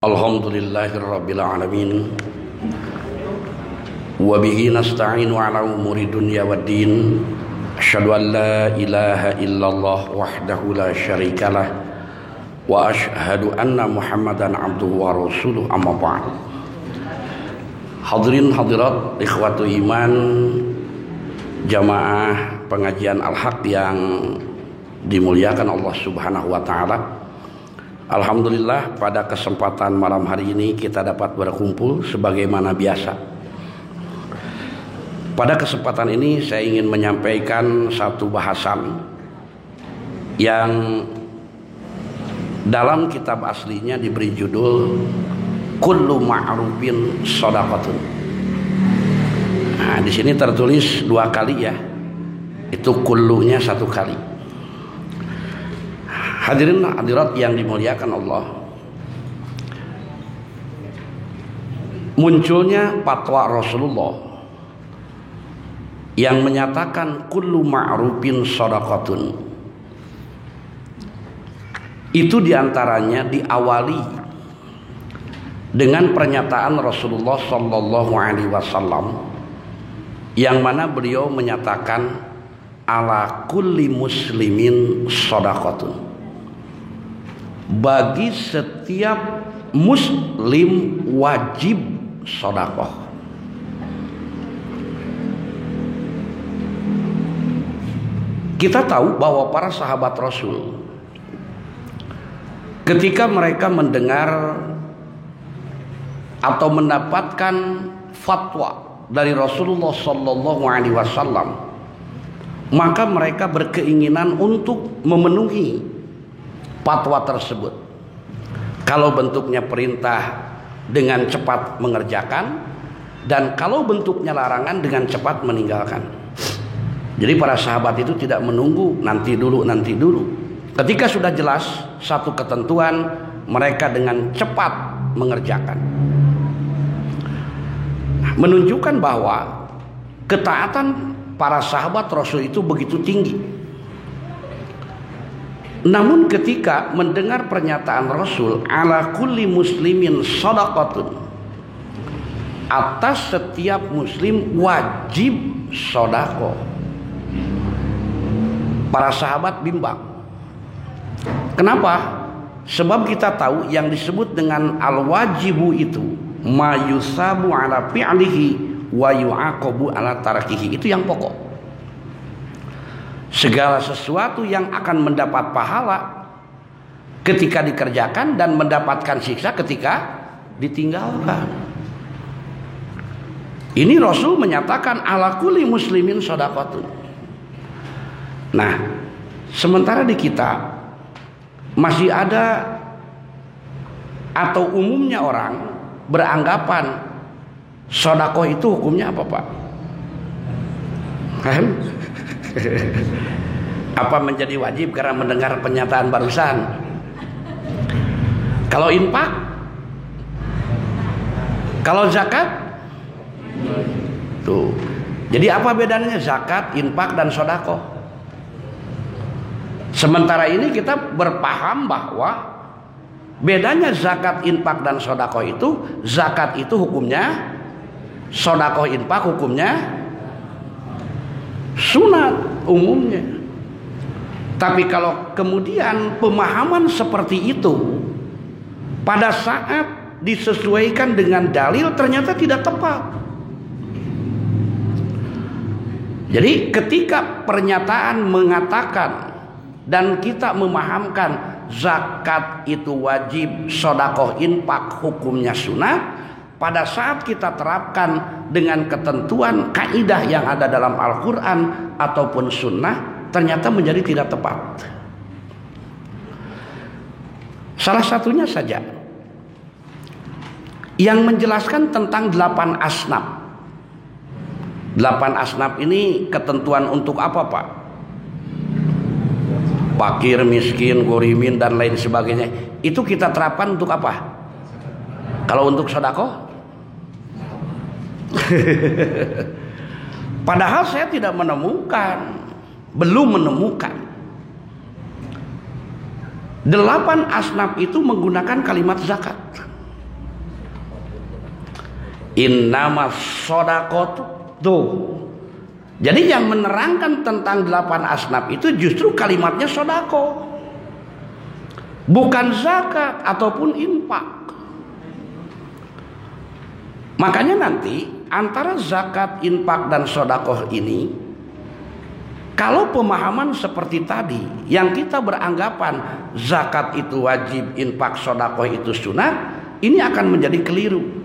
Alhamdulillahirabbil alamin. Wa bihi nasta'inu ala umuri dunya waddin. Asyhadu an la ilaha illallah wahdahu la syarikalah wa asyhadu anna Muhammadan abduhu wa rasuluh, amma ba'd. Hadirin hadirat ikhwatu iman, jamaah pengajian Al-Haq yang dimuliakan Allah Subhanahu wa taala. Alhamdulillah, pada kesempatan malam hari ini kita dapat berkumpul sebagaimana biasa. Pada kesempatan ini saya ingin menyampaikan satu bahasan yang dalam kitab aslinya diberi judul Kullu ma'rufin shadaqatun. Nah, di sini tertulis dua kali ya. Itu kullunya satu kali. Hadirin hadirat yang dimuliakan Allah, munculnya fatwa Rasulullah yang menyatakan kullu ma'rufin shadaqatun, itu diantaranya diawali dengan pernyataan Rasulullah Sallallahu Alaihi Wasallam yang mana beliau menyatakan ala kulli muslimin shadaqatun, bagi setiap muslim wajib sedekah. Kita tahu bahwa para sahabat Rasul ketika mereka mendengar atau mendapatkan fatwa dari Rasulullah Sallallahu Alaihi Wasallam, maka mereka berkeinginan untuk memenuhi fatwa tersebut. Kalau bentuknya perintah, dengan cepat mengerjakan, dan kalau bentuknya larangan, dengan cepat meninggalkan. Jadi para sahabat itu tidak menunggu nanti dulu. Ketika sudah jelas satu ketentuan, mereka dengan cepat mengerjakan. Menunjukkan bahwa ketaatan para sahabat Rasul itu begitu tinggi. Namun ketika mendengar pernyataan Rasul ala kulli muslimin shadaqatun, atas setiap muslim wajib sedekah, para sahabat bimbang. Kenapa? Sebab kita tahu yang disebut dengan al-wajibu itu ma yusabu ala fi'lihi wa yu'aqabu ala tarakihi, itu yang pokok. Segala sesuatu yang akan mendapat pahala ketika dikerjakan dan mendapatkan siksa ketika ditinggalkan. Ini Rasul menyatakan ala kulli muslimin shadaqatun. Nah, sementara di kita masih ada atau umumnya orang beranggapan sedekah itu hukumnya apa, Pak? Apa menjadi wajib karena mendengar pernyataan barusan? Kalau infak, kalau zakat, tuh. Jadi apa bedanya zakat, infak dan sedekah? Sementara ini kita berpaham bahwa bedanya zakat, infak dan sedekah itu, zakat itu hukumnya sedekah, infak hukumnya sunat umumnya. Tapi kalau kemudian pemahaman seperti itu pada saat disesuaikan dengan dalil ternyata tidak tepat. Jadi ketika pernyataan mengatakan dan kita memahamkan zakat itu wajib, sedekah infak hukumnya sunat, pada saat kita terapkan dengan ketentuan kaidah yang ada dalam Al-Quran ataupun sunnah, ternyata menjadi tidak tepat. Salah satunya saja yang menjelaskan tentang 8 asnaf. 8 asnaf ini ketentuan untuk apa, Pak? Fakir, miskin, gorimin dan lain sebagainya. Itu kita terapkan untuk apa? Kalau untuk sedekah? Padahal saya tidak menemukan, belum menemukan 8 asnaf itu menggunakan kalimat zakat. Innamas shadaqatu. Tuh. Jadi yang menerangkan tentang 8 asnaf itu justru kalimatnya sodako, bukan zakat ataupun infak. Makanya nanti antara zakat, infak dan sodakoh ini, kalau pemahaman seperti tadi yang kita beranggapan zakat itu wajib, infak, sodakoh itu sunat, ini akan menjadi keliru.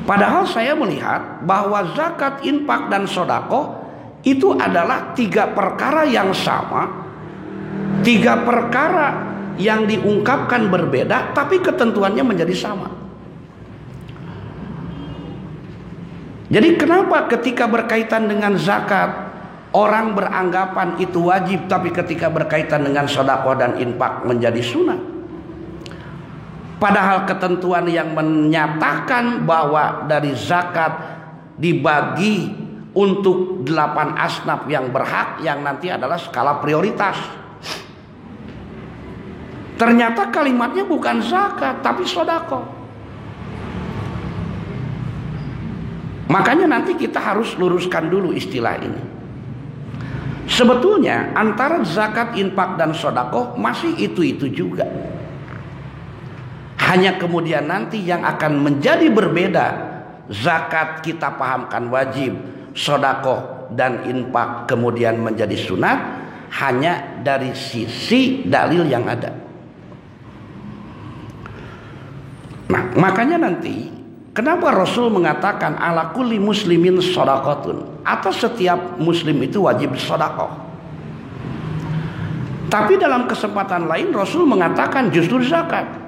Padahal saya melihat bahwa zakat, infak dan sodakoh itu adalah 3 perkara yang sama, 3 perkara yang diungkapkan berbeda tapi ketentuannya menjadi sama. Jadi kenapa ketika berkaitan dengan zakat orang beranggapan itu wajib, tapi ketika berkaitan dengan sedekah dan infak menjadi sunat? Padahal ketentuan yang menyatakan bahwa dari zakat dibagi untuk 8 asnaf yang berhak, yang nanti adalah skala prioritas. Ternyata kalimatnya bukan zakat tapi sedekah. Makanya nanti kita harus luruskan dulu istilah ini. Sebetulnya antara zakat, infak dan sedekah masih itu-itu juga. Hanya kemudian nanti yang akan menjadi berbeda, zakat kita pahamkan wajib, sedekah dan infak kemudian menjadi sunat, hanya dari sisi dalil yang ada. Nah, makanya nanti kenapa Rasul mengatakan ala kulli muslimin shadaqatun, atas setiap muslim itu wajib sedekah. Tapi dalam kesempatan lain Rasul mengatakan justru zakat.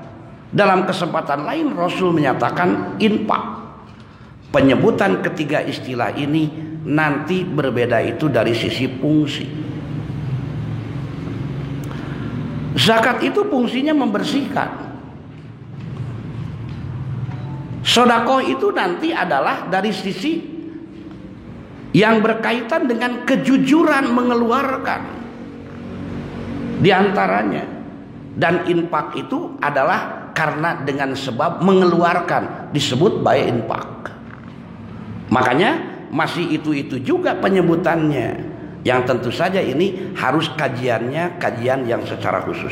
Dalam kesempatan lain Rasul menyatakan infak. Penyebutan ketiga istilah ini nanti berbeda itu dari sisi fungsi. Zakat itu fungsinya membersihkan. Sedekah itu nanti adalah dari sisi yang berkaitan dengan kejujuran mengeluarkan di antaranya. Dan infak itu adalah karena dengan sebab mengeluarkan, disebut baik infak. Makanya masih itu-itu juga penyebutannya, yang tentu saja ini harus kajiannya kajian yang secara khusus.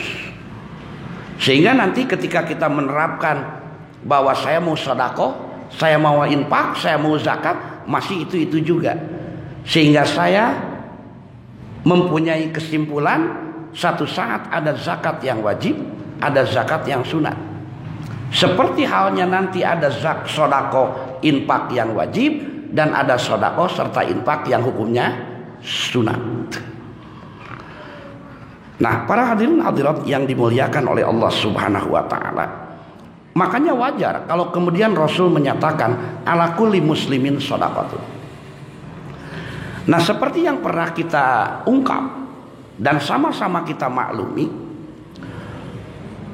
Sehingga nanti ketika kita menerapkan bahwa saya mau sedekah, saya mau infak, saya mau zakat, masih itu-itu juga. Sehingga saya mempunyai kesimpulan, satu saat ada zakat yang wajib, ada zakat yang sunat. Seperti halnya nanti ada sedekah, infak yang wajib, dan ada sedekah serta infak yang hukumnya sunat. Nah, para hadirin hadirat yang dimuliakan oleh Allah Subhanahu wa taala, makanya wajar kalau kemudian Rasul menyatakan ala kulli muslimin shadaqatun. Nah, seperti yang pernah kita ungkap dan sama-sama kita maklumi,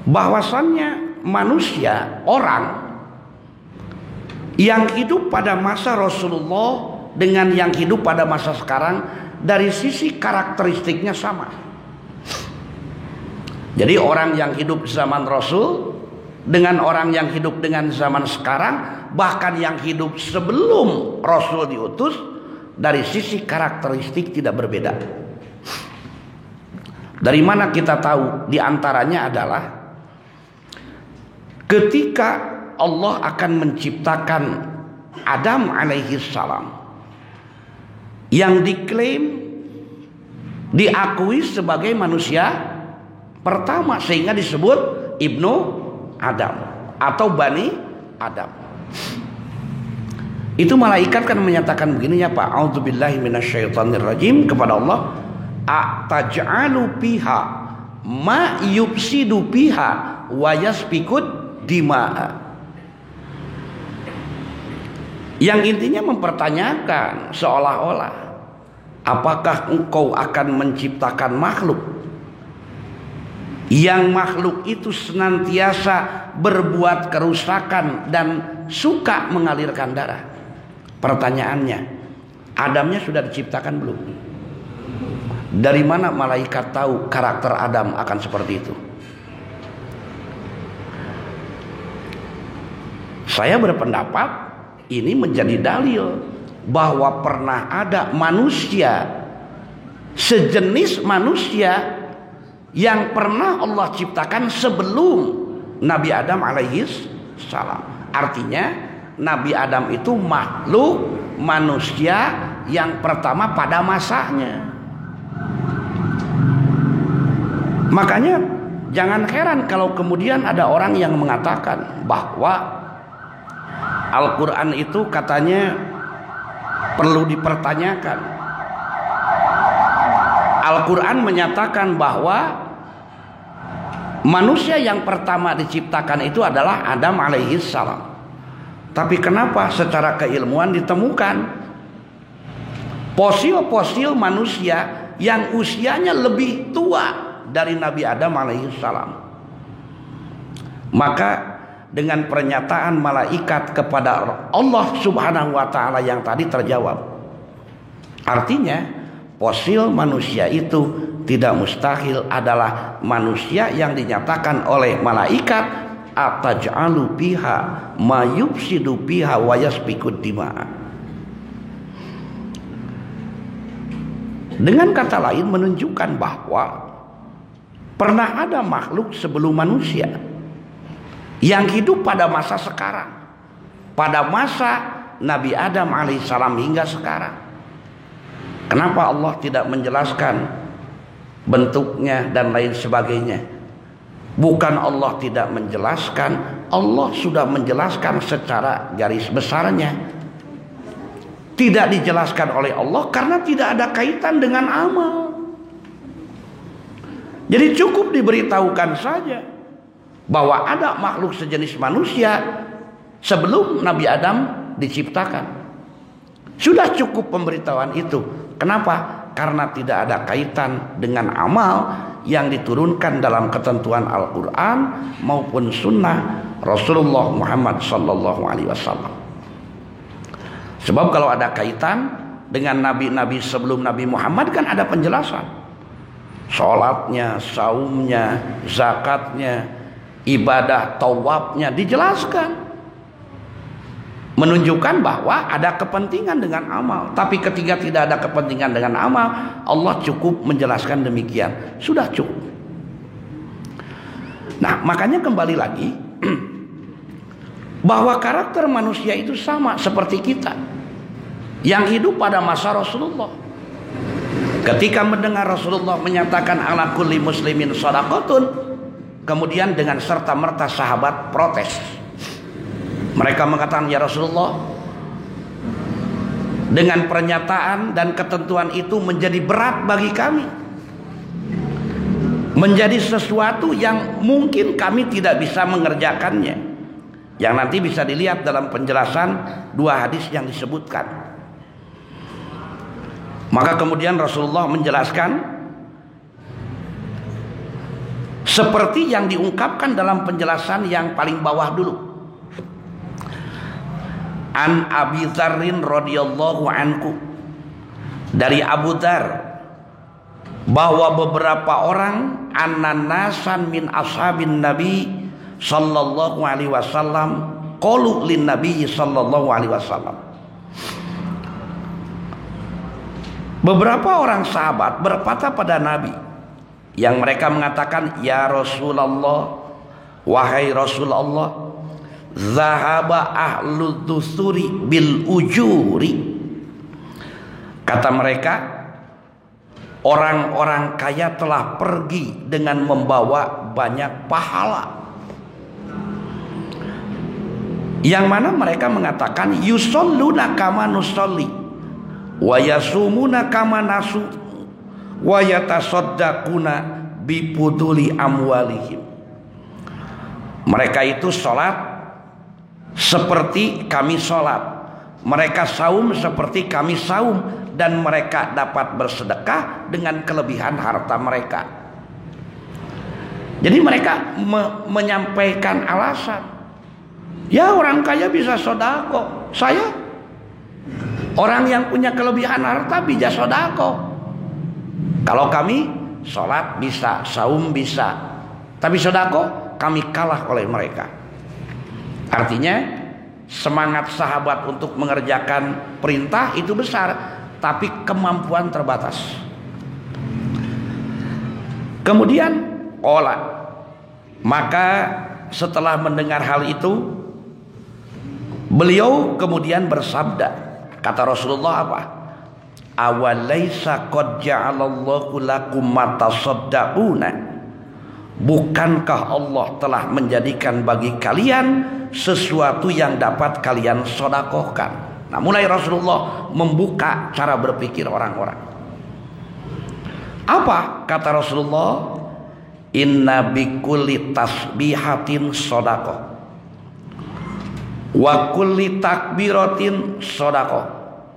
bahwasannya manusia, orang yang hidup pada masa Rasulullah dengan yang hidup pada masa sekarang dari sisi karakteristiknya sama. Jadi orang yang hidup zaman Rasul dengan orang yang hidup dengan zaman sekarang, bahkan yang hidup sebelum Rasul diutus, dari sisi karakteristik tidak berbeda. Dari mana kita tahu? Di antaranya adalah ketika Allah akan menciptakan Adam alaihi salam, yang diklaim diakui sebagai manusia pertama, sehingga disebut Ibnu Adam atau Bani Adam. Itu malaikat kan menyatakan begini ya Pak, a'udzubillahi minasyaitonirrajim kepada Allah, ataj'alu fiha ma yufsidu fiha wa yasfikud dima'a. Yang intinya mempertanyakan seolah-olah, apakah engkau akan menciptakan makhluk yang makhluk itu senantiasa berbuat kerusakan dan suka mengalirkan darah? Pertanyaannya, Adamnya sudah diciptakan belum? Dari mana malaikat tahu karakter Adam akan seperti itu? Saya berpendapat ini menjadi dalil bahwa pernah ada manusia, sejenis manusia yang pernah Allah ciptakan sebelum Nabi Adam alaihis salam. Artinya Nabi Adam itu makhluk manusia yang pertama pada masanya. Makanya jangan heran kalau kemudian ada orang yang mengatakan bahwa Al-Quran itu katanya perlu dipertanyakan. Al-Quran menyatakan bahwa manusia yang pertama diciptakan itu adalah Adam alaihis salam. Tapi kenapa secara keilmuan ditemukan fosil-fosil manusia yang usianya lebih tua dari Nabi Adam alaihis salam? Maka dengan pernyataan malaikat kepada Allah subhanahu wa ta'ala yang tadi terjawab. Artinya fosil manusia itu tidak mustahil adalah manusia yang dinyatakan oleh malaikat ataj'alu biha ma yufsidu biha wa yasfikud dima'a. Dengan kata lain menunjukkan bahwa pernah ada makhluk sebelum manusia yang hidup pada masa sekarang, pada masa Nabi Adam alaihissalam hingga sekarang. Kenapa Allah tidak menjelaskan bentuknya dan lain sebagainya? Bukan Allah tidak menjelaskan, Allah sudah menjelaskan secara garis besarnya. Tidak dijelaskan oleh Allah karena tidak ada kaitan dengan amal. Jadi cukup diberitahukan saja bahwa ada makhluk sejenis manusia sebelum Nabi Adam diciptakan. Sudah cukup pemberitahuan itu. Kenapa? Karena tidak ada kaitan dengan amal yang diturunkan dalam ketentuan Al-Quran maupun sunnah Rasulullah Muhammad sallallahu alaihi wasallam. Sebab kalau ada kaitan dengan nabi-nabi sebelum Nabi Muhammad kan ada penjelasan. Sholatnya, saumnya, zakatnya, ibadah tawafnya dijelaskan, menunjukkan bahwa ada kepentingan dengan amal. Tapi ketika tidak ada kepentingan dengan amal, Allah cukup menjelaskan demikian, sudah cukup. Nah, makanya kembali lagi bahwa karakter manusia itu sama seperti kita yang hidup pada masa Rasulullah. Ketika mendengar Rasulullah menyatakan ala kulli muslimin shadaqatun, kemudian dengan serta-merta sahabat protes. Mereka mengatakan, ya Rasulullah, dengan pernyataan dan ketentuan itu menjadi berat bagi kami, menjadi sesuatu yang mungkin kami tidak bisa mengerjakannya. Yang nanti bisa dilihat dalam penjelasan dua hadis yang disebutkan. Maka kemudian Rasulullah menjelaskan seperti yang diungkapkan dalam penjelasan yang paling bawah dulu. An Abi Dzarrin radhiyallahu anhu, dari Abu Dzar, bahwa beberapa orang annasan min ashabin Nabi sallallahu alaihi wasallam qalu lin Nabi sallallahu alaihi wasallam. Beberapa orang sahabat berkata pada Nabi, yang mereka mengatakan, ya Rasulullah, wahai Rasulullah, zahaba ahlu dusuri bil ujuri. Kata mereka, orang-orang kaya telah pergi dengan membawa banyak pahala. Yang mana mereka mengatakan, yusalluna kama nusalli wa yasumuna kama nasu wa yatasaddaquna bipuduli amwalihim. Mereka itu sholat seperti kami sholat, mereka saum seperti kami saum, dan mereka dapat bersedekah dengan kelebihan harta mereka. Jadi mereka menyampaikan alasan, ya orang kaya bisa sodako, saya orang yang punya kelebihan harta bisa sodako. Kalau kami sholat bisa, saum bisa, tapi sodako kami kalah oleh mereka. Artinya semangat sahabat untuk mengerjakan perintah itu besar, tapi kemampuan terbatas. Kemudian maka setelah mendengar hal itu, beliau kemudian bersabda, kata Rasulullah apa? Awalaisa qad ja'alallahu lakum ma tasaddaquna. Bukankah Allah telah menjadikan bagi kalian sesuatu yang dapat kalian sedekahkan? Nah, mulai Rasulullah membuka cara berpikir orang-orang. Apa kata Rasulullah? Inna bikulli tasbihatin sedekah, wa kulli takbiratin sedekah,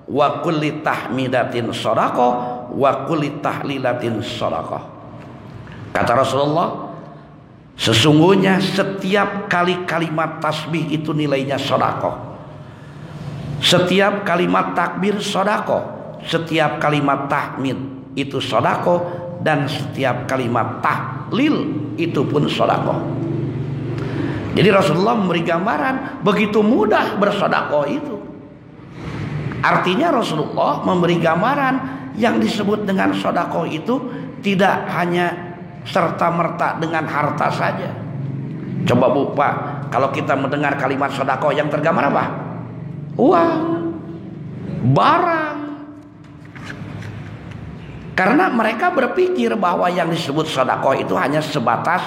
wa kulli tahmidatin sedekah, wa kulli tahlilatin sedekah. Kata Rasulullah, sesungguhnya setiap kali kalimat tasbih itu nilainya sedekah. Setiap kalimat takbir sedekah, setiap kalimat tahmid itu sedekah, dan setiap kalimat tahlil itu pun sedekah. Jadi Rasulullah memberi gambaran begitu mudah bersedekah itu. Artinya Rasulullah memberi gambaran yang disebut dengan sedekah itu tidak hanya serta-merta dengan harta saja. Coba Bu, Pak, kalau kita mendengar kalimat sedekah yang tergambar apa? Uang, barang. Karena mereka berpikir bahwa yang disebut sedekah itu hanya sebatas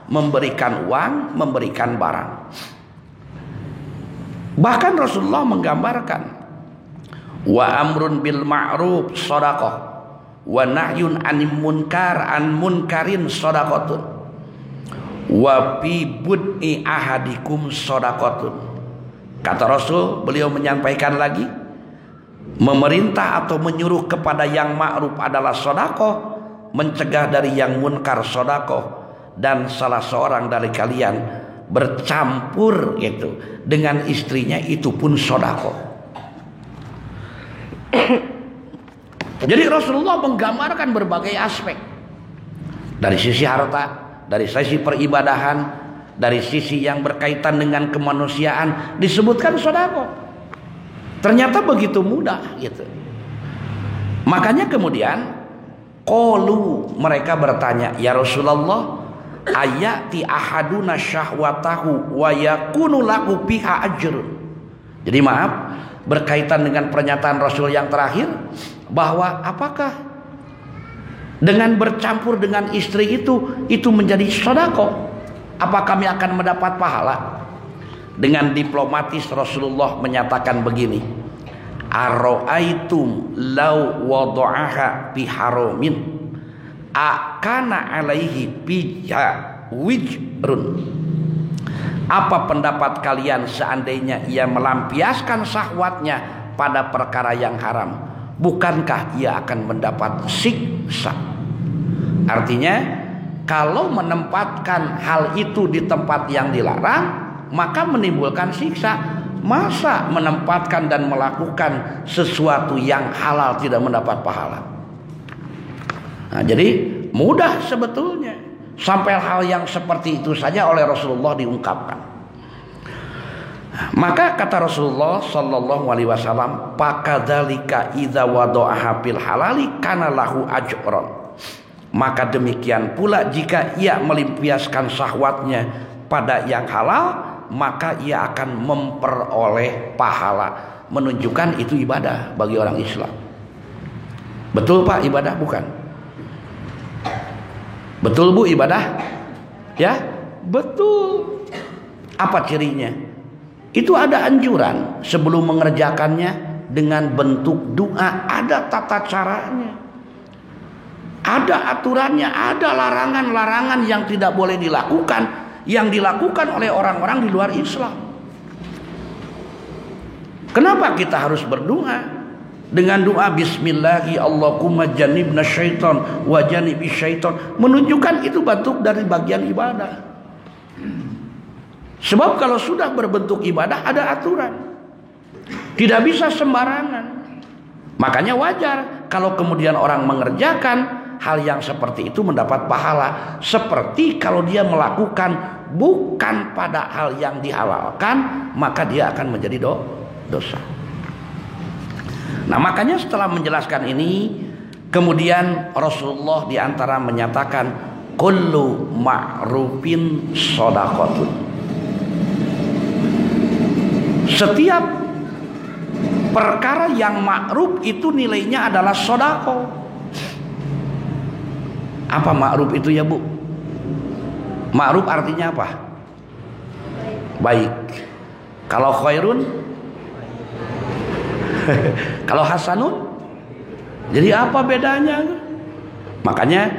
memberikan uang, memberikan barang. Bahkan Rasulullah menggambarkan, wa amrun bil ma'ruf sedekah, wa nahyun anil munkar an munkarin sedekatun, wa fi bud'i ahadikum sedekatun. Kata Rasul, beliau menyampaikan lagi, memerintah atau menyuruh kepada yang ma'ruf adalah sedekah, mencegah dari yang munkar sedekah, dan salah seorang dari kalian bercampur itu dengan istrinya itu pun sedekah. Jadi Rasulullah menggambarkan berbagai aspek, dari sisi harta, dari sisi peribadahan, dari sisi yang berkaitan dengan kemanusiaan disebutkan sedekah. Ternyata begitu mudah gitu. Makanya kemudian mereka bertanya, ya Rasulullah, ayati ahaduna syahwatahu wa yakunu lahu biha ajrun. Jadi maaf, berkaitan dengan pernyataan Rasul yang terakhir, bahwa apakah dengan bercampur dengan istri itu menjadi sedekah? Apa kami akan mendapat pahala? Dengan diplomatis Rasulullah menyatakan begini, ara'aitum law wada'aha bi haramin akana alaihi biha wijrun. Apa pendapat kalian seandainya ia melampiaskan syahwatnya pada perkara yang haram, bukankah ia akan mendapat siksa? Artinya, kalau menempatkan hal itu di tempat yang dilarang, maka menimbulkan siksa. Masa menempatkan dan melakukan sesuatu yang halal tidak mendapat pahala? Nah, jadi mudah sebetulnya. Sampai hal yang seperti itu saja oleh Rasulullah diungkapkan. Maka kata Rasulullah sallallahu alaihi wasallam, "Pakadzalika idza wada'aha fil halali kana lahu ajrun." Maka demikian pula jika ia melampiaskan syahwatnya pada yang halal, maka ia akan memperoleh pahala. Menunjukkan itu ibadah bagi orang Islam. Betul Pak, ibadah bukan? Betul Bu, ibadah? Ya, betul. Apa cirinya? Itu ada anjuran sebelum mengerjakannya dengan bentuk doa, ada tata caranya, ada aturannya, ada larangan-larangan yang tidak boleh dilakukan, yang dilakukan oleh orang-orang di luar Islam. Kenapa kita harus berdoa? Dengan doa bismillahi Allahumma jannibna syaitan wa jannibi syaitan, menunjukkan itu bentuk dari bagian ibadah. Sebab kalau sudah berbentuk ibadah ada aturan, tidak bisa sembarangan. Makanya wajar kalau kemudian orang mengerjakan hal yang seperti itu mendapat pahala. Seperti kalau dia melakukan bukan pada hal yang dihalalkan, maka dia akan menjadi dosa. Nah, makanya setelah menjelaskan ini, kemudian Rasulullah diantara menyatakan kullu ma'rufin shadaqatun. Setiap perkara yang ma'ruf itu nilainya adalah sedekah. Apa ma'ruf itu ya, Bu? Ma'ruf artinya apa? Baik. Kalau khairun? Kalau hasanun? Jadi apa bedanya? Makanya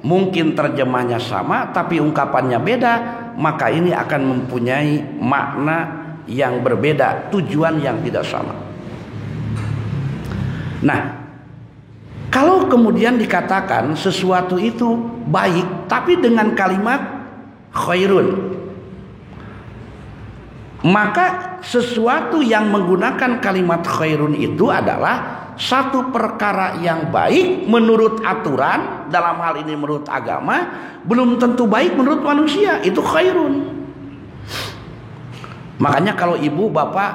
mungkin terjemahnya sama tapi ungkapannya beda, maka ini akan mempunyai makna yang berbeda, tujuan yang tidak sama. Nah, kalau kemudian dikatakan sesuatu itu baik tapi dengan kalimat khairun, maka sesuatu yang menggunakan kalimat khairun itu adalah satu perkara yang baik menurut aturan, dalam hal ini menurut agama, belum tentu baik menurut manusia, itu khairun. Makanya kalau ibu bapak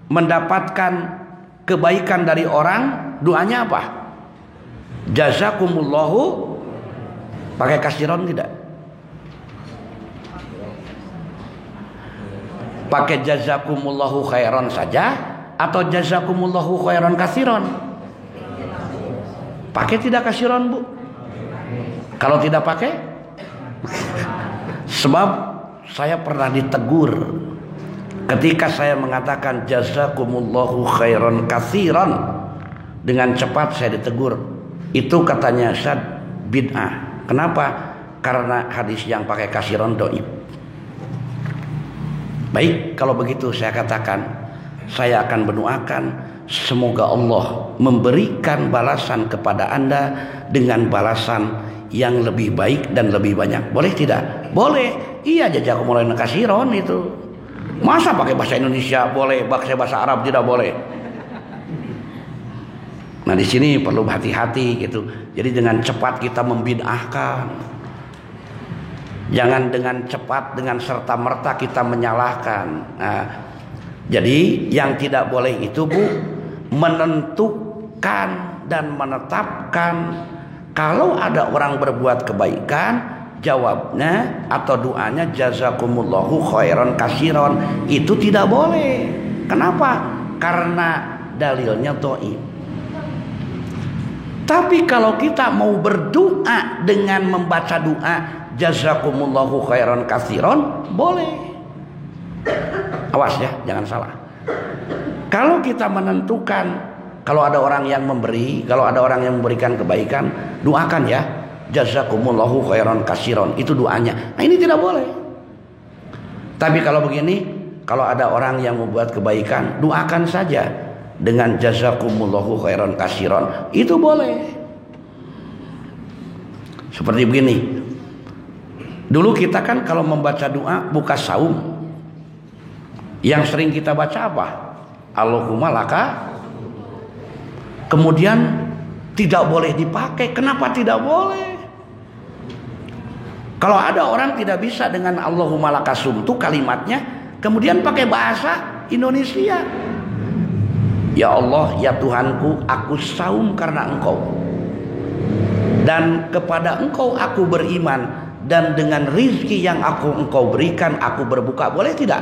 mendapatkan kebaikan dari orang, doanya apa? Jazakumullahu, pakai kasiron tidak? Pakai jazakumullahu khairan saja atau jazakumullahu khairan kasiron? Pakai tidak kasiron, Bu? Kalau tidak pakai? Sebab saya pernah ditegur ketika saya mengatakan jazakumullahu khairan kasiron, dengan cepat saya ditegur. Itu katanya Ustaz bid'ah. Kenapa? Karena hadis yang pakai kasiron dhaif. Baik, kalau begitu saya katakan, saya akan mendoakan semoga Allah memberikan balasan kepada Anda dengan balasan yang lebih baik dan lebih banyak. Boleh tidak? Boleh. Iya, jazakumullahu kasiron itu. Masa pakai bahasa Indonesia boleh, pakai bahasa Arab tidak boleh? Nah, di sini perlu hati-hati gitu. Jadi dengan cepat kita membid'ahkan. Jangan dengan cepat, dengan serta-merta kita menyalahkan. Nah, jadi yang tidak boleh itu, Bu, menentukan dan menetapkan kalau ada orang berbuat kebaikan, jawabnya atau doanya jazakumullahu khairan kasiron, itu tidak boleh. Kenapa? Karena dalilnya dhaif. Tapi kalau kita mau berdoa dengan membaca doa jazakumullahu khairan kasiron, boleh. Awas ya, jangan salah. Kalau kita menentukan, kalau ada orang yang memberi, kalau ada orang yang memberikan kebaikan, doakan ya jazakumullahu khairan kasiron, itu doanya. Nah, ini tidak boleh. Tapi kalau begini, kalau ada orang yang membuat kebaikan, doakan saja dengan jazakumullahu khairan kasiron, itu boleh. Seperti begini, dulu kita kan kalau membaca doa buka saum, yang sering kita baca apa? Allahumma laka. Kemudian tidak boleh dipakai. Kenapa tidak boleh? Kalau ada orang tidak bisa dengan Allahumma laka sumtu kalimatnya, kemudian pakai bahasa Indonesia, ya Allah, ya Tuhanku, aku saum karena Engkau, dan kepada Engkau aku beriman, dan dengan rizki yang Engkau berikan aku berbuka. Boleh tidak?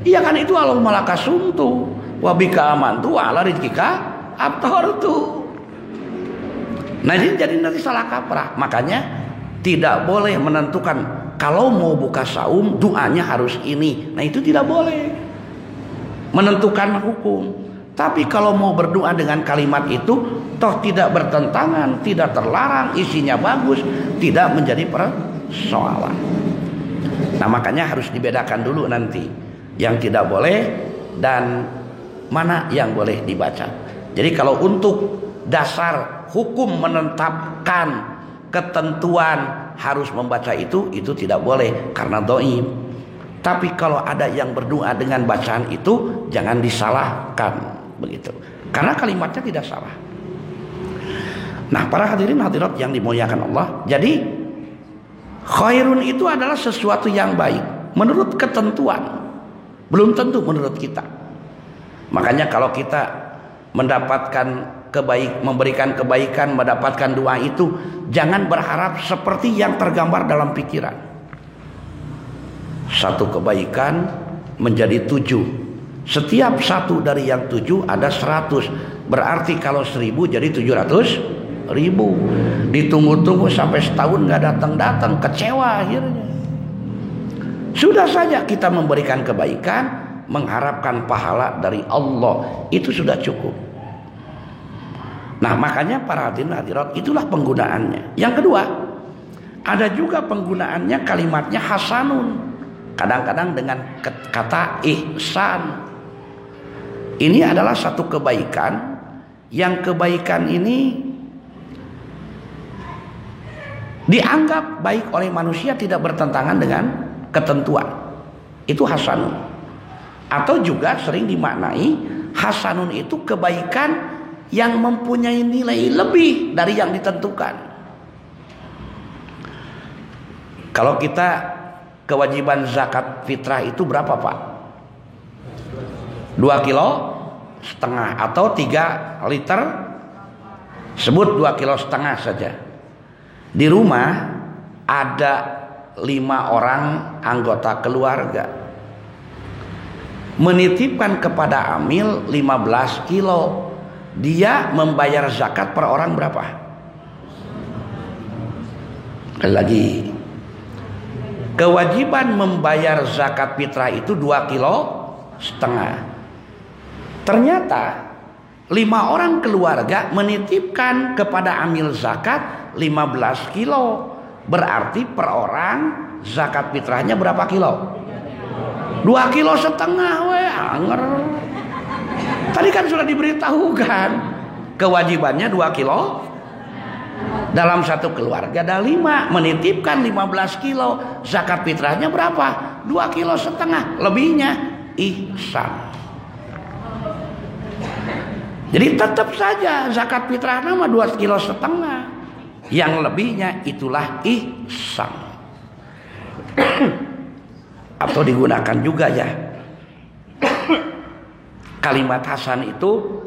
Iya kan, itu Allahumma laka sumtu wa bika amantu wa ala rizkika aftartu. Nah, ini jadi nanti salah kaprah. Makanya tidak boleh menentukan kalau mau buka saum doanya harus ini. Nah, itu tidak boleh menentukan hukum. Tapi kalau mau berdoa dengan kalimat itu, toh tidak bertentangan, tidak terlarang, isinya bagus, tidak menjadi persoalan. Nah, makanya harus dibedakan dulu nanti yang tidak boleh dan mana yang boleh dibaca. Jadi kalau untuk dasar hukum menetapkan ketentuan harus membaca itu tidak boleh karena dhaif. Tapi kalau ada yang berdoa dengan bacaan itu, jangan disalahkan begitu, karena kalimatnya tidak salah. Nah, para hadirin hadirat yang dimuliakan Allah, jadi khairun itu adalah sesuatu yang baik menurut ketentuan, belum tentu menurut kita. Makanya kalau kita mendapatkan memberikan kebaikan, mendapatkan doa itu, jangan berharap seperti yang tergambar dalam pikiran. Satu kebaikan menjadi 7. Setiap satu dari yang 7 ada 100. Berarti kalau 1000 jadi 700.000. Ditunggu-tunggu sampai setahun gak datang-datang, kecewa akhirnya. Sudah saja kita memberikan kebaikan, mengharapkan pahala dari Allah, itu sudah cukup. Nah, makanya para hadirin hadirat, itulah penggunaannya. Yang kedua, ada juga penggunaannya, kalimatnya hasanun, kadang-kadang dengan kata ihsan. Ini adalah satu kebaikan, yang kebaikan ini dianggap baik oleh manusia, tidak bertentangan dengan ketentuan. Itu hasanun. Atau juga sering dimaknai hasanun itu kebaikan yang mempunyai nilai lebih dari yang ditentukan. Kalau kita kewajiban zakat fitrah itu berapa, Pak? 2,5 kilo atau 3 liter? Sebut 2,5 kilo saja. Di rumah ada 5 orang anggota keluarga, menitipkan kepada Amil 15 kilo. Dia membayar zakat per orang berapa? Sekali lagi, kewajiban membayar zakat fitrah itu 2,5 kilo. Ternyata 5 orang keluarga menitipkan kepada Amil zakat 15 kilo. Berarti per orang zakat fitrahnya berapa kilo? 2,5 kilo. Anger. Tadi kan sudah diberitahukan kewajibannya 2,5 kilo. Dalam satu keluarga ada 5, menitipkan 15 kilo. Zakat fitrahnya berapa? 2,5 kilo. Lebihnya ihsan. Jadi tetap saja zakat fitrah nama 2,5 kilo. Yang lebihnya itulah ihsan. Atau digunakan juga ya kalimat hasan itu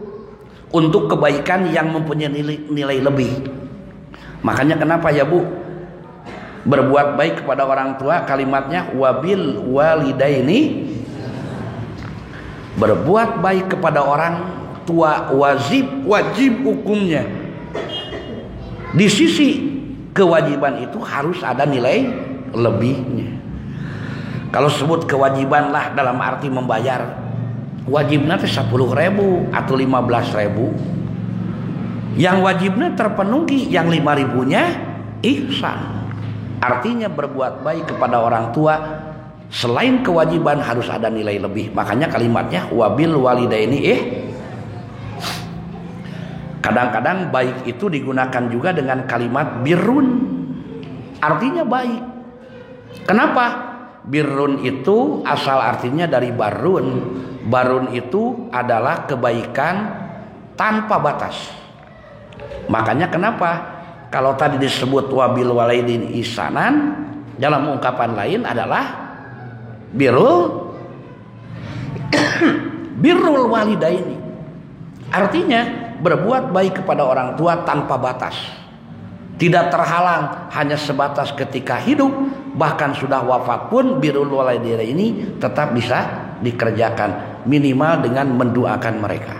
untuk kebaikan yang mempunyai nilai lebih. Makanya kenapa ya Bu, berbuat baik kepada orang tua kalimatnya wabil walidaini. Berbuat baik kepada orang tua wajib hukumnya. Di sisi kewajiban itu harus ada nilai lebihnya. Kalau sebut kewajiban lah dalam arti membayar, wajibnya 10.000 atau 15.000. Yang wajibnya terpenuhi, yang 5.000-nya ihsan. Artinya berbuat baik kepada orang tua selain kewajiban harus ada nilai lebih. Makanya kalimatnya wabil walidaini Kadang-kadang baik itu digunakan juga dengan kalimat birrun. Artinya baik. Kenapa? Birrun itu asal artinya dari barun. Barun itu adalah kebaikan tanpa batas. Makanya kenapa kalau tadi disebut wabil walidain ihsanan, dalam ungkapan lain adalah birrul walidaini. Artinya berbuat baik kepada orang tua tanpa batas. Tidak terhalang hanya sebatas ketika hidup, bahkan sudah wafat pun birrul walidaini ini tetap bisa dikerjakan, minimal dengan mendoakan mereka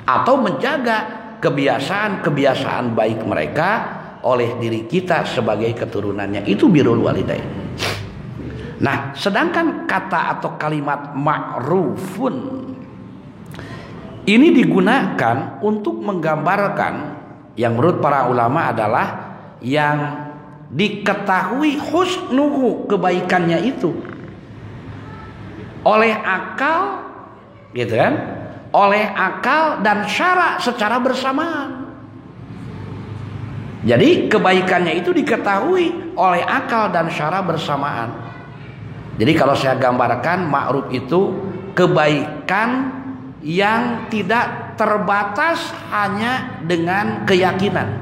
atau menjaga kebiasaan-kebiasaan baik mereka oleh diri kita sebagai keturunannya. Itu birrul walidain. Nah, sedangkan kata atau kalimat ma'rufun ini digunakan untuk menggambarkan yang menurut para ulama adalah yang diketahui husnuhu, kebaikannya itu oleh akal, gitu kan? Oleh akal dan syara secara bersamaan. Jadi kebaikannya itu diketahui oleh akal dan syara bersamaan. Jadi kalau saya gambarkan, ma'ruf itu kebaikan yang tidak terbatas hanya dengan keyakinan.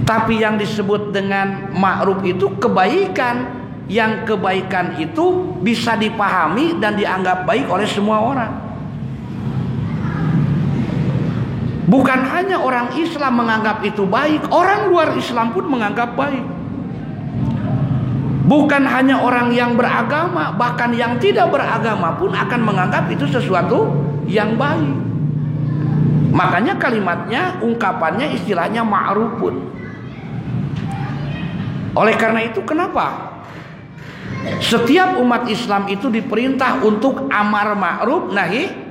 Tapi yang disebut dengan ma'ruf itu kebaikan. Yang kebaikan itu bisa dipahami dan dianggap baik oleh semua orang. Bukan hanya orang Islam menganggap itu baik, orang luar Islam pun menganggap baik. Bukan hanya orang yang beragama, bahkan yang tidak beragama pun akan menganggap itu sesuatu yang baik. Makanya kalimatnya, ungkapannya, istilahnya ma'rufun. Oleh karena itu kenapa setiap umat Islam itu diperintah untuk amar ma'ruf nahi?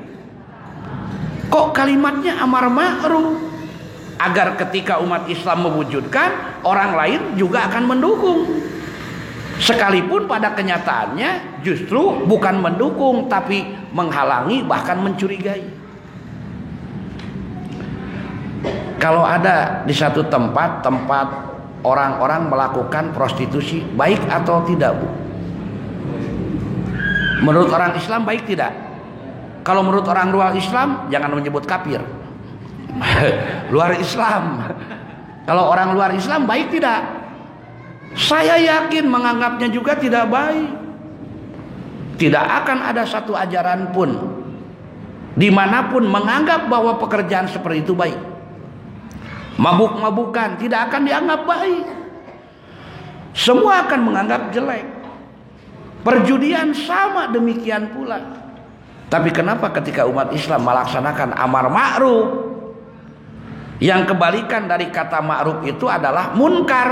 Kok kalimatnya amar ma'ruf? Agar ketika umat Islam mewujudkan, orang lain juga akan mendukung. Sekalipun pada kenyataannya justru bukan mendukung, tapi menghalangi, bahkan mencurigai. Kalau ada di satu tempat orang-orang melakukan prostitusi, baik atau tidak, Bu? Menurut orang Islam baik tidak? Kalau menurut orang luar Islam, jangan menyebut kafir. Luar Islam. Kalau orang luar Islam baik tidak? Saya yakin menganggapnya juga tidak baik. Tidak akan ada satu ajaran pun dimanapun menganggap bahwa pekerjaan seperti itu baik. Mabuk-mabukan tidak akan dianggap baik. Semua akan menganggap jelek. Perjudian sama demikian pula. Tapi kenapa ketika umat Islam melaksanakan amar ma'ruf, yang kebalikan dari kata ma'ruf itu adalah munkar,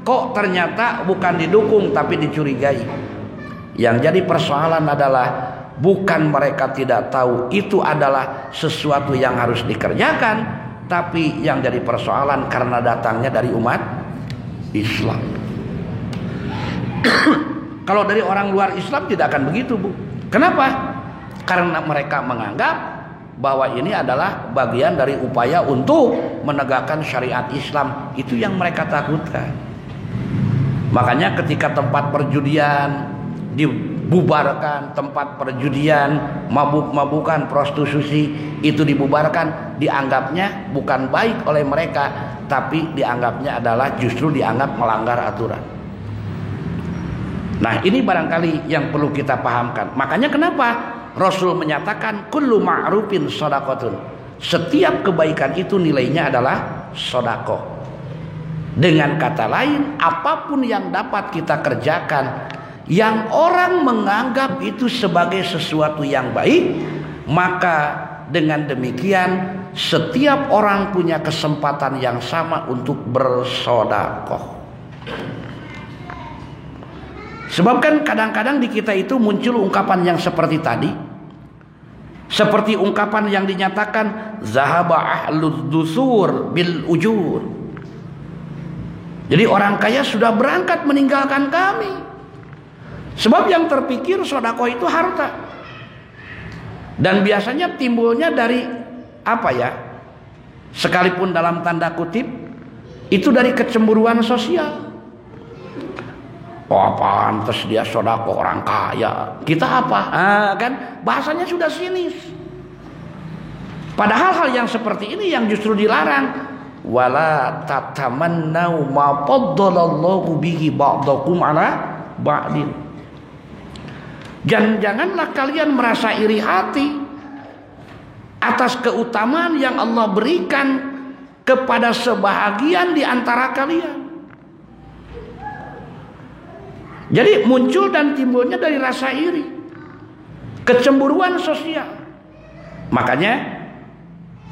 kok ternyata bukan didukung tapi dicurigai? Yang jadi persoalan adalah bukan mereka tidak tahu itu adalah sesuatu yang harus dikerjakan, tapi yang jadi persoalan karena datangnya dari umat Islam. Kalau dari orang luar Islam tidak akan begitu, Bu. Kenapa? Karena mereka menganggap bahwa ini adalah bagian dari upaya untuk menegakkan syariat Islam. Itu yang mereka takutkan. Makanya ketika tempat perjudian dibubarkan, tempat perjudian, mabuk-mabukan, prostitusi itu dibubarkan, dianggapnya bukan baik oleh mereka, tapi dianggapnya adalah justru dianggap melanggar aturan. Nah, ini barangkali yang perlu kita pahamkan. Makanya kenapa Rasul menyatakan kullu ma'rufin shadaqatun. Setiap kebaikan itu nilainya adalah sedekah. Dengan kata lain, apapun yang dapat kita kerjakan yang orang menganggap itu sebagai sesuatu yang baik, maka dengan demikian setiap orang punya kesempatan yang sama untuk bersedekah. Sebab kan kadang-kadang di kita itu muncul ungkapan yang seperti tadi. Seperti ungkapan yang dinyatakan zahaba ahlud dusur bil ujur. Jadi orang kaya sudah berangkat meninggalkan kami. Sebab yang terpikir sedekah itu harta. Dan biasanya timbulnya dari apa ya? Sekalipun dalam tanda kutip itu dari kecemburuan sosial. Oh, pantas dia sedekah orang kaya. Kita apa? Kan bahasanya sudah sinis. Padahal hal yang seperti ini yang justru dilarang. Wala tatamannau ma faddalallahu bihi ba'dakum ala ba'din. Janganlah kalian merasa iri hati atas keutamaan yang Allah berikan kepada sebahagian di antara kalian. Jadi muncul dan timbulnya dari rasa iri, kecemburuan sosial. Makanya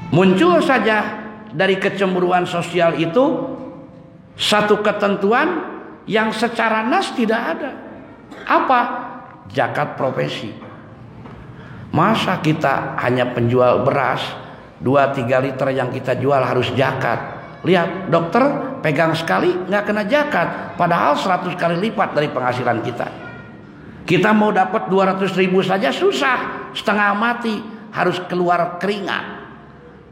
muncul saja dari kecemburuan sosial itu satu ketentuan yang secara nas tidak ada. Apa? Zakat profesi. Masa kita hanya penjual beras 2-3 liter yang kita jual harus zakat? Lihat, dokter pegang sekali nggak kena zakat, padahal 100 kali lipat dari penghasilan kita. Kita mau dapat 200.000 saja susah, setengah mati, harus keluar keringat.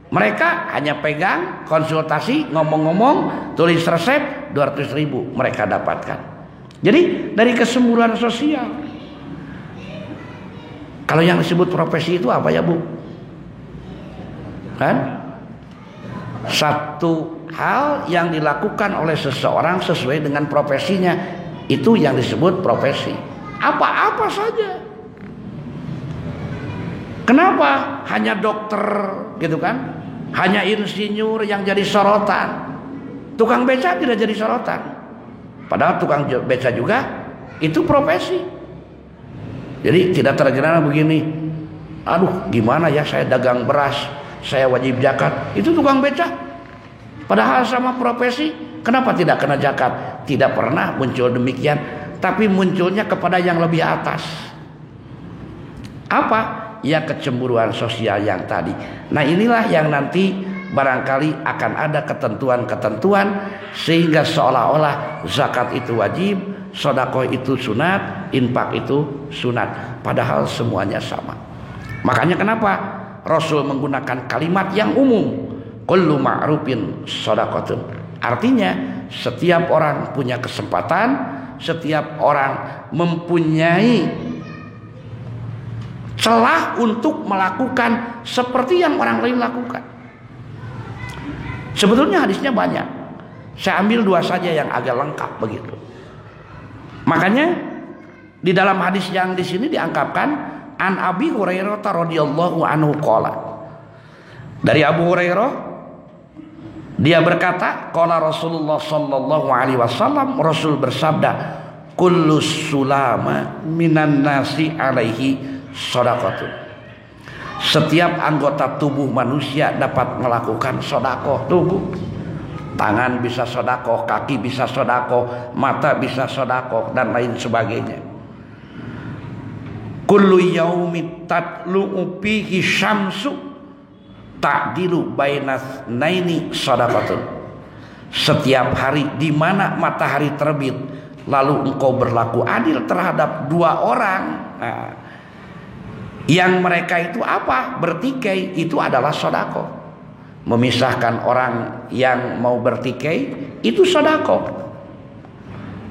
Mereka hanya pegang, konsultasi, ngomong-ngomong, tulis resep, 200.000 mereka dapatkan. Jadi dari kesemburuan sosial. Kalau yang disebut profesi itu apa ya, Bu? Kan? Satu hal yang dilakukan oleh seseorang sesuai dengan profesinya, itu yang disebut profesi. Apa-apa saja. Kenapa hanya dokter gitu kan? Hanya insinyur yang jadi sorotan. Tukang beca tidak jadi sorotan. Padahal tukang beca juga itu profesi. Jadi tidak terkena begini, aduh gimana ya, saya dagang beras, saya wajib zakat. Itu tukang beca. Padahal sama profesi, kenapa tidak kena zakat? Tidak pernah muncul demikian. Tapi munculnya kepada yang lebih atas. Apa? Ya kecemburuan sosial yang tadi. Nah inilah yang nanti barangkali akan ada ketentuan-ketentuan sehingga seolah-olah zakat itu wajib, sedekah itu sunat, infak itu sunat. Padahal semuanya sama. Makanya kenapa Rasul menggunakan kalimat yang umum, kullu ma'rufin shadaqatun. Artinya setiap orang punya kesempatan, setiap orang mempunyai celah untuk melakukan seperti yang orang lain lakukan. Sebetulnya hadisnya banyak. Saya ambil 2 saja yang agak lengkap begitu. Makanya di dalam hadis yang di sini diangkapkan an Abi Hurairah radhiyallahu anhu qala. Dari Abu Hurairah dia berkata, qala Rasulullah sallallahu alaihi wasallam, Rasul bersabda, kullu sulama minan nasi alaihi shadaqatun. Setiap anggota tubuh manusia dapat melakukan sedekah tubuh. Tangan bisa sedekah, kaki bisa sedekah, mata bisa sedekah dan lain sebagainya. Kullu yaumi tatlu'u fihi syamsu ta'dilu bainas naini shadaqatun. Setiap hari di mana matahari terbit lalu engkau berlaku adil terhadap 2 orang. Nah, yang mereka itu apa? Bertikai, itu adalah sedekah. Memisahkan orang yang mau bertikai itu sedekah.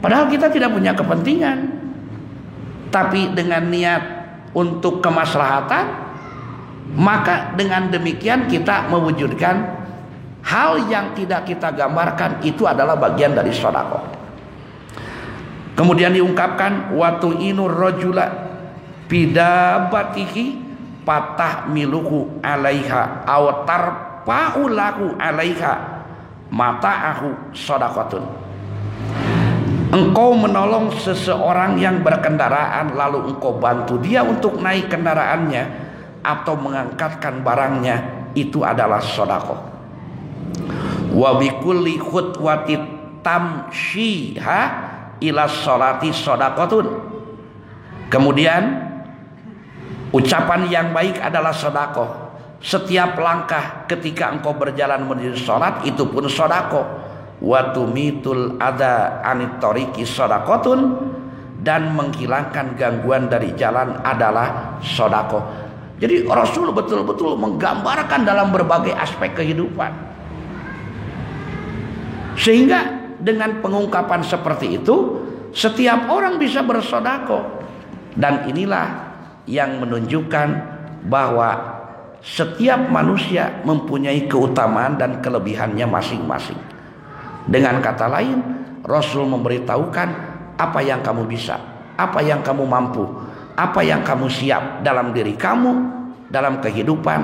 Padahal kita tidak punya kepentingan, tapi dengan niat untuk kemaslahatan, maka dengan demikian kita mewujudkan hal yang tidak kita gambarkan, itu adalah bagian dari sedekah. Kemudian diungkapkan watu inur rajula bidabatihi patah miluhu alaiha aw tarfa'u lahu alaiha mata'ahu shadaqatun. Engkau menolong seseorang yang berkendaraan lalu engkau bantu dia untuk naik kendaraannya atau mengangkatkan barangnya, itu adalah sedekah. Wa bikulli khutwati tamshiha ila sholati shadaqatun. Kemudian ucapan yang baik adalah sedekah. Setiap langkah ketika engkau berjalan menuju salat itu pun sedekah. Wa tumitul adza anit tariqi shadaqatun. Dan menghilangkan gangguan dari jalan adalah sedekah. Jadi Rasul betul-betul menggambarkan dalam berbagai aspek kehidupan. Sehingga dengan pengungkapan seperti itu setiap orang bisa bersedekah. Dan inilah yang menunjukkan bahwa setiap manusia mempunyai keutamaan dan kelebihannya masing-masing. Dengan kata lain, Rasul memberitahukan apa yang kamu bisa, apa yang kamu mampu, apa yang kamu siap dalam diri kamu, dalam kehidupan.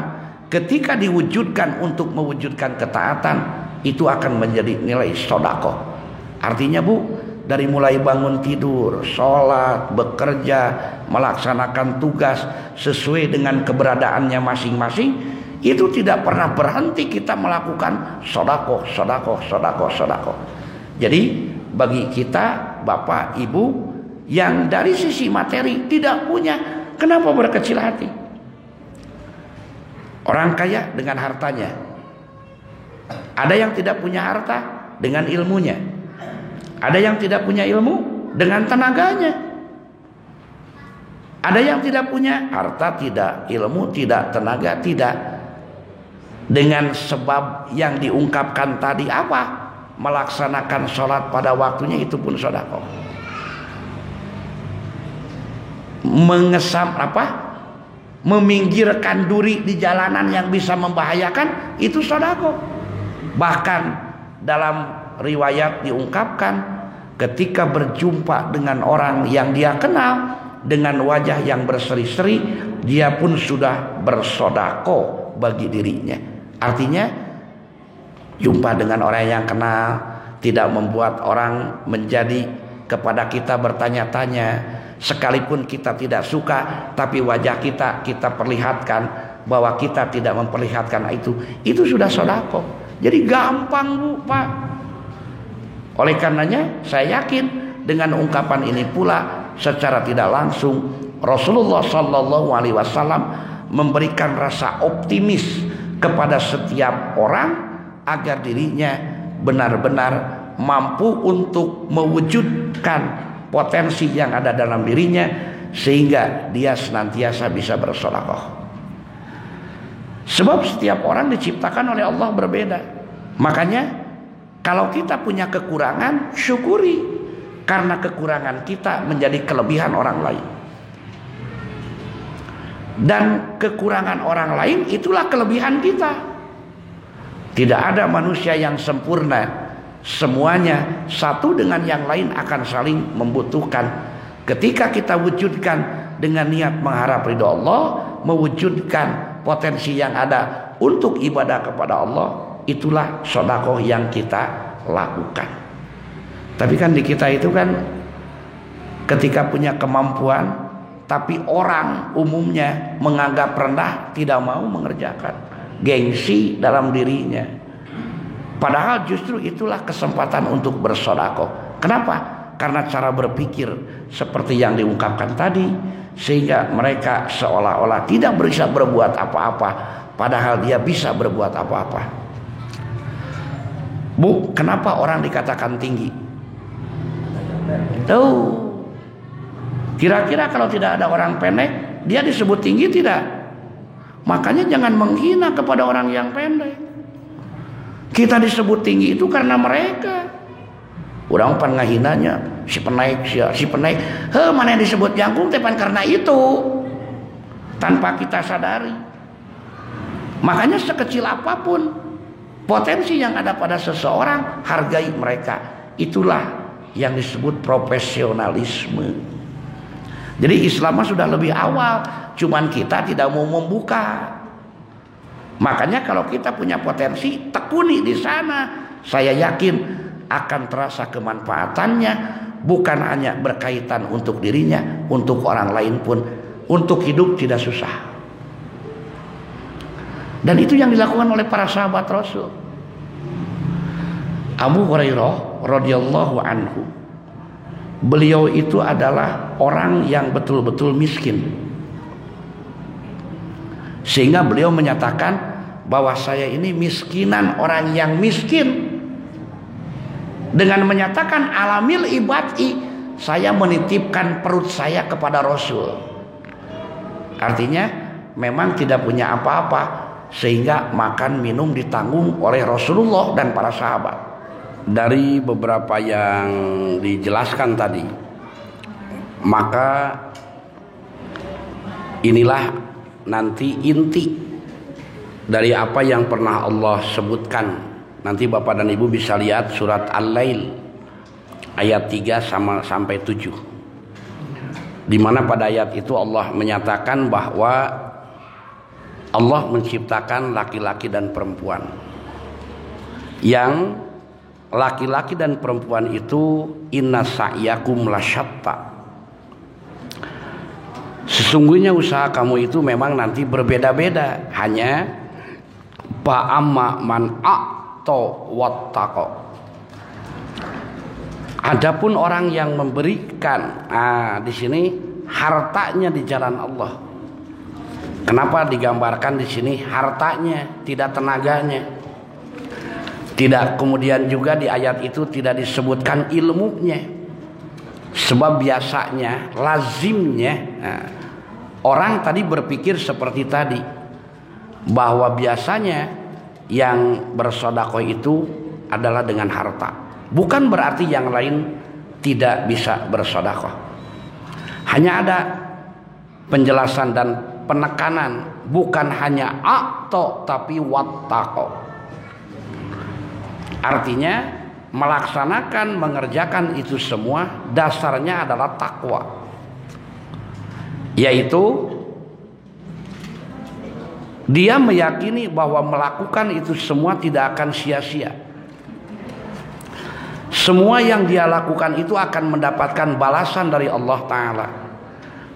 Ketika diwujudkan untuk mewujudkan ketaatan, itu akan menjadi nilai sedekah. Artinya dari mulai bangun tidur, sholat, bekerja, melaksanakan tugas sesuai dengan keberadaannya masing-masing, itu tidak pernah berhenti kita melakukan sedekah, sedekah, sedekah, sedekah. Jadi bagi kita, Bapak, Ibu, yang dari sisi materi tidak punya, kenapa berkecil hati? Orang kaya dengan hartanya. Ada yang tidak punya harta dengan ilmunya. Ada yang tidak punya ilmu dengan tenaganya. Ada yang tidak punya harta, tidak ilmu, tidak tenaga, tidak. Dengan sebab yang diungkapkan tadi apa? Melaksanakan sholat pada waktunya, itu pun sedekah. Mengesam meminggirkan duri di jalanan yang bisa membahayakan, itu sedekah. Bahkan dalam riwayat diungkapkan ketika berjumpa dengan orang yang dia kenal dengan wajah yang berseri-seri, dia pun sudah bersodako bagi dirinya. Artinya jumpa dengan orang yang kenal tidak membuat orang menjadi kepada kita bertanya-tanya, sekalipun kita tidak suka, tapi wajah kita perlihatkan bahwa kita tidak memperlihatkan itu sudah sodako. Jadi gampang Bu, Pak. Oleh karenanya saya yakin dengan ungkapan ini pula secara tidak langsung Rasulullah Sallallahu Alaihi Wasallam memberikan rasa optimis kepada setiap orang agar dirinya benar-benar mampu untuk mewujudkan potensi yang ada dalam dirinya sehingga dia senantiasa bisa bersedekah. Sebab setiap orang diciptakan oleh Allah berbeda. Makanya kalau kita punya kekurangan, syukuri, karena kekurangan kita menjadi kelebihan orang lain. Dan kekurangan orang lain itulah kelebihan kita. Tidak ada manusia yang sempurna. Semuanya satu dengan yang lain akan saling membutuhkan. Ketika kita wujudkan dengan niat mengharap ridho Allah, mewujudkan potensi yang ada untuk ibadah kepada Allah, itulah sedekah yang kita lakukan. Tapi kan di kita itu kan ketika punya kemampuan, tapi orang umumnya menganggap rendah, tidak mau mengerjakan, gengsi dalam dirinya. Padahal justru itulah kesempatan untuk bersedekah. Kenapa? Karena cara berpikir seperti yang diungkapkan tadi, sehingga mereka seolah-olah tidak bisa berbuat apa-apa, padahal dia bisa berbuat apa-apa. Bu, kenapa orang dikatakan tinggi? Tuh, kira-kira kalau tidak ada orang pendek, dia disebut tinggi tidak? Makanya jangan menghina kepada orang yang pendek. Kita disebut tinggi itu karena mereka. Orang pan ngahinanya si penaik. Mana yang disebut jangkung tepan karena itu, tanpa kita sadari. Makanya sekecil apapun potensi yang ada pada seseorang, hargai mereka. Itulah yang disebut profesionalisme. Jadi Islam sudah lebih awal, cuman kita tidak mau membuka. Makanya kalau kita punya potensi, tekuni di sana. Saya yakin akan terasa kemanfaatannya, bukan hanya berkaitan untuk dirinya, untuk orang lain pun, untuk hidup tidak susah. Dan itu yang dilakukan oleh para sahabat Rasul. Abu Hurairah radhiyallahu anhu, beliau itu adalah orang yang betul-betul miskin, sehingga beliau menyatakan bahwa saya ini miskinan orang yang miskin. Dengan menyatakan alamil ibadi, saya menitipkan perut saya kepada Rasul. Artinya memang tidak punya apa-apa, sehingga makan minum ditanggung oleh Rasulullah dan para sahabat. Dari beberapa yang dijelaskan tadi, maka inilah nanti inti dari apa yang pernah Allah sebutkan. Nanti Bapak dan Ibu bisa lihat surat Al-Lail ayat 3 sampai 7. Di mana pada ayat itu Allah menyatakan bahwa Allah menciptakan laki-laki dan perempuan. Yang laki-laki dan perempuan itu inna sa'yakum lasyatta. Sesungguhnya usaha kamu itu memang nanti berbeda-beda. Hanya fa'amma man wattaqo. Adapun orang yang memberikan, di sini hartanya di jalan Allah. Kenapa digambarkan di sini hartanya, tidak tenaganya? Tidak, kemudian juga di ayat itu tidak disebutkan ilmunya. Sebab biasanya, lazimnya, orang tadi berpikir seperti tadi, bahwa biasanya yang bersedekah itu adalah dengan harta. Bukan berarti yang lain tidak bisa bersedekah. Hanya ada penjelasan dan penekanan, bukan hanya a'to tapi wattaqo. Artinya melaksanakan, mengerjakan itu semua dasarnya adalah takwa, yaitu dia meyakini bahwa melakukan itu semua tidak akan sia-sia. Semua yang dia lakukan itu akan mendapatkan balasan dari Allah Ta'ala.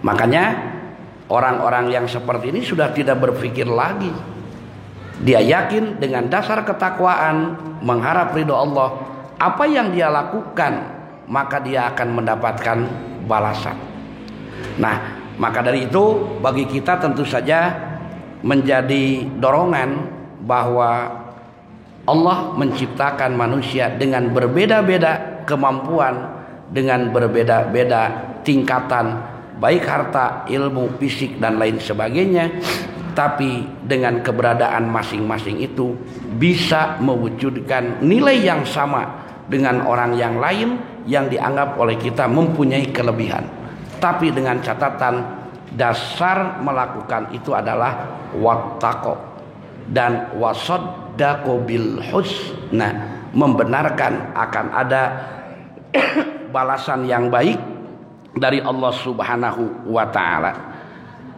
Makanya orang-orang yang seperti ini sudah tidak berpikir lagi. Dia yakin dengan dasar ketakwaan, mengharap ridho Allah, apa yang dia lakukan maka dia akan mendapatkan balasan. Nah, maka dari itu bagi kita tentu saja menjadi dorongan bahwa Allah menciptakan manusia dengan berbeda-beda kemampuan, dengan berbeda-beda tingkatan, baik harta, ilmu, fisik dan lain sebagainya. Tapi dengan keberadaan masing-masing itu bisa mewujudkan nilai yang sama dengan orang yang lain yang dianggap oleh kita mempunyai kelebihan. Tapi dengan catatan dasar melakukan itu adalah wattaqo dan wasaddaqo bil husna, membenarkan akan ada balasan yang baik dari Allah Subhanahu wa ta'ala.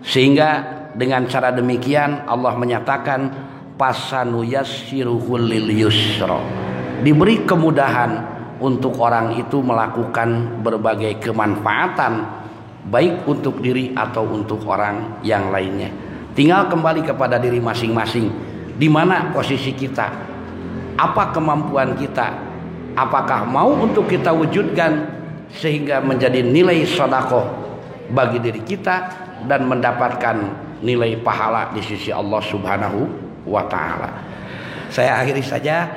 Sehingga dengan cara demikian Allah menyatakan pasanuyassiruhul lil yusra, diberi kemudahan untuk orang itu melakukan berbagai kemanfaatan baik untuk diri atau untuk orang yang lainnya. Tinggal kembali kepada diri masing-masing, di mana posisi kita, apa kemampuan kita, apakah mau untuk kita wujudkan sehingga menjadi nilai sedekah bagi diri kita dan mendapatkan nilai pahala di sisi Allah Subhanahu wa ta'ala. Saya akhiri saja.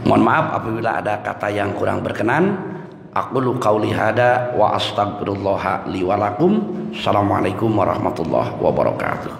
Mohon maaf apabila ada kata yang kurang berkenan. Aqulu qauli hada wa astaghfirullah li wa lakum. Assalamualaikum warahmatullahi wabarakatuh.